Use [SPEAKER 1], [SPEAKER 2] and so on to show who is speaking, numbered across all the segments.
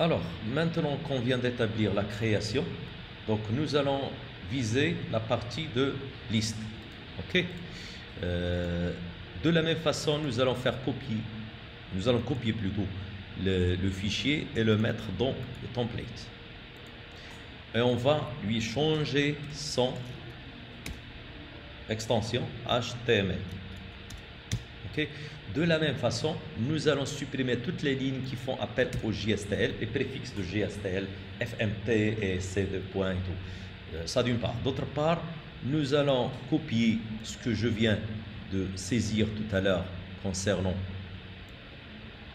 [SPEAKER 1] Alors, maintenant qu'on vient d'établir la création, donc nous allons viser la partie de liste. Ok. De la même façon, nous allons copier plutôt le fichier et le mettre dans le template. Et on va lui changer son extension HTML. Ok. De la même façon, nous allons supprimer toutes les lignes qui font appel au JSTL, les préfixes de JSTL, FMT et C2 points et tout. Ça d'une part. D'autre part, nous allons copier ce que je viens de saisir tout à l'heure concernant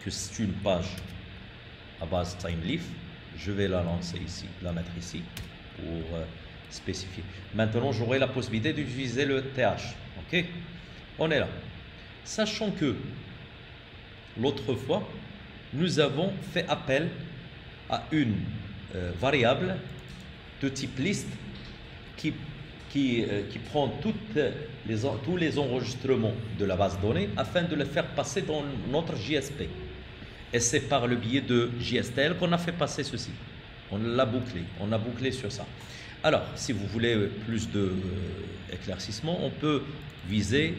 [SPEAKER 1] que c'est une page à base TimeLeaf. Je vais la lancer ici, la mettre ici pour spécifier. Maintenant, j'aurai la possibilité d'utiliser le TH. Ok, on est là. Sachant que l'autre fois, nous avons fait appel à une variable de type liste qui prend tous les enregistrements de la base de données afin de les faire passer dans notre JSP. Et c'est par le biais de JSTL qu'on a fait passer ceci. On l'a bouclé, on a bouclé sur ça. Alors, si vous voulez plus d'éclaircissement, on peut viser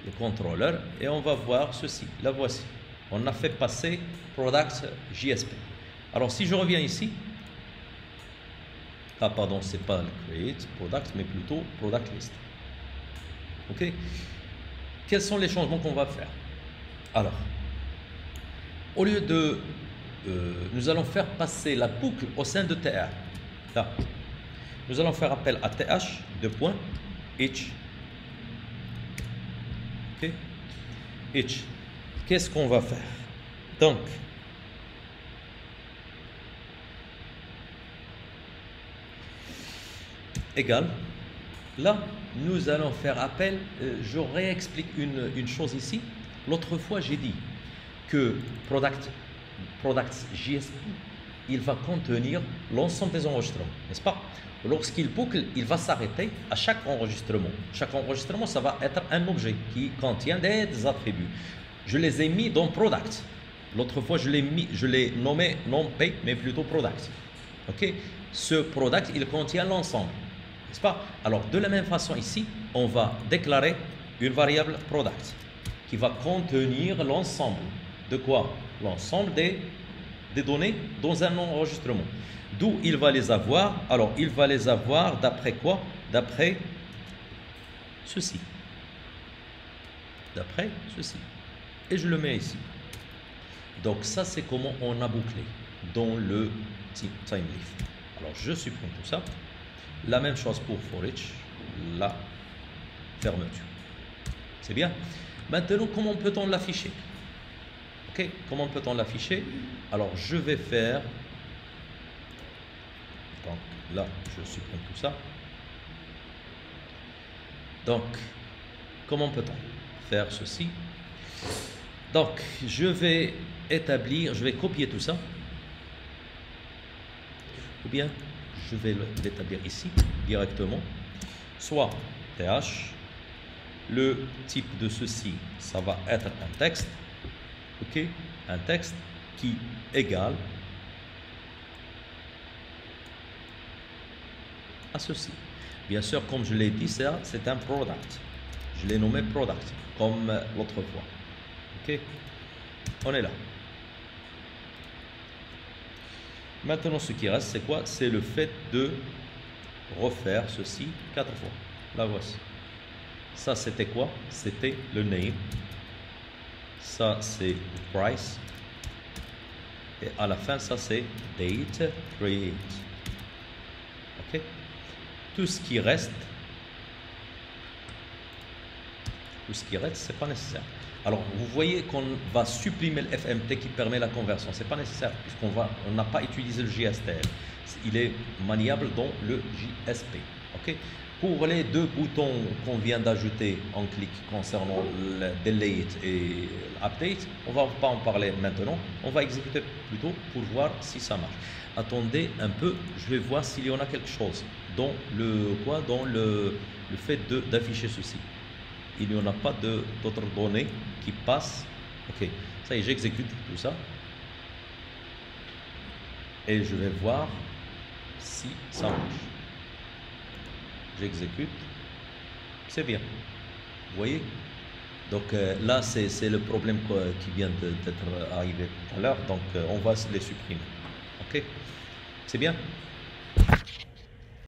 [SPEAKER 1] le contrôleur et on va voir ceci. La voici. On a fait passer product JSP. Alors, si je reviens ici, ah pardon, c'est pas le create product, mais plutôt product list. Ok. Quels sont les changements qu'on va faire? Alors, au lieu de, nous allons faire passer la boucle au sein de TR. Là, nous allons faire appel à TH, each. Ok. Each. Qu'est-ce qu'on va faire? Donc, égal. Là, nous allons faire appel. Je réexplique une chose ici. L'autre fois, j'ai dit que product JSP, il va contenir l'ensemble des enregistrements, n'est-ce pas? Lorsqu'il boucle, il va s'arrêter à chaque enregistrement. Chaque enregistrement, ça va être un objet qui contient des attributs. Je les ai mis dans product. L'autre fois, je l'ai nommé non pay, mais plutôt product. Ok? Ce product, il contient l'ensemble, n'est-ce pas? Alors, de la même façon ici, on va déclarer une variable product qui va contenir l'ensemble. De quoi? L'ensemble des données dans un enregistrement. D'où il va les avoir? Alors, il va les avoir d'après quoi? D'après ceci. D'après ceci. Et je le mets ici. Donc, ça, c'est comment on a bouclé dans le TimeLeaf. Alors, je supprime tout ça. La même chose pour for each, la fermeture. C'est bien. Maintenant, comment peut-on l'afficher? Ok, comment peut-on l'afficher? Alors, je vais faire... Donc, là, je supprime tout ça. Donc, comment peut-on faire ceci? Donc, je vais copier tout ça. Ou bien, je vais l'établir ici, directement. Soit TH, le type de ceci, ça va être un texte. Ok, un texte qui égale à ceci. Bien sûr, comme je l'ai dit, ça c'est un product. Je l'ai nommé product, comme l'autre fois. Ok, on est là. Maintenant, ce qui reste, c'est quoi? C'est le fait de refaire ceci 4 fois. La voici. Ça, c'était quoi? C'était le name. Ça, c'est price. Et à la fin, ça, c'est date create. OK? Tout ce qui reste, c'est pas nécessaire. Alors, vous voyez qu'on va supprimer le FMT qui permet la conversion. C'est pas nécessaire puisqu'on n'a pas utilisé le JSTL. Il est maniable dans le JSP. OK? Pour les deux boutons qu'on vient d'ajouter en clic concernant le delete et update, on ne va pas en parler maintenant. On va exécuter plutôt pour voir si ça marche. Attendez un peu, je vais voir s'il y en a quelque chose dans le fait d'afficher ceci. Il n'y en a pas d'autres données qui passent. Ok, ça y est, j'exécute tout ça. et je vais voir si ça marche. J'exécute. C'est bien. Vous voyez? Donc là, c'est le problème qui vient d'être arrivé tout à l'heure. Donc on va les supprimer. OK? C'est bien?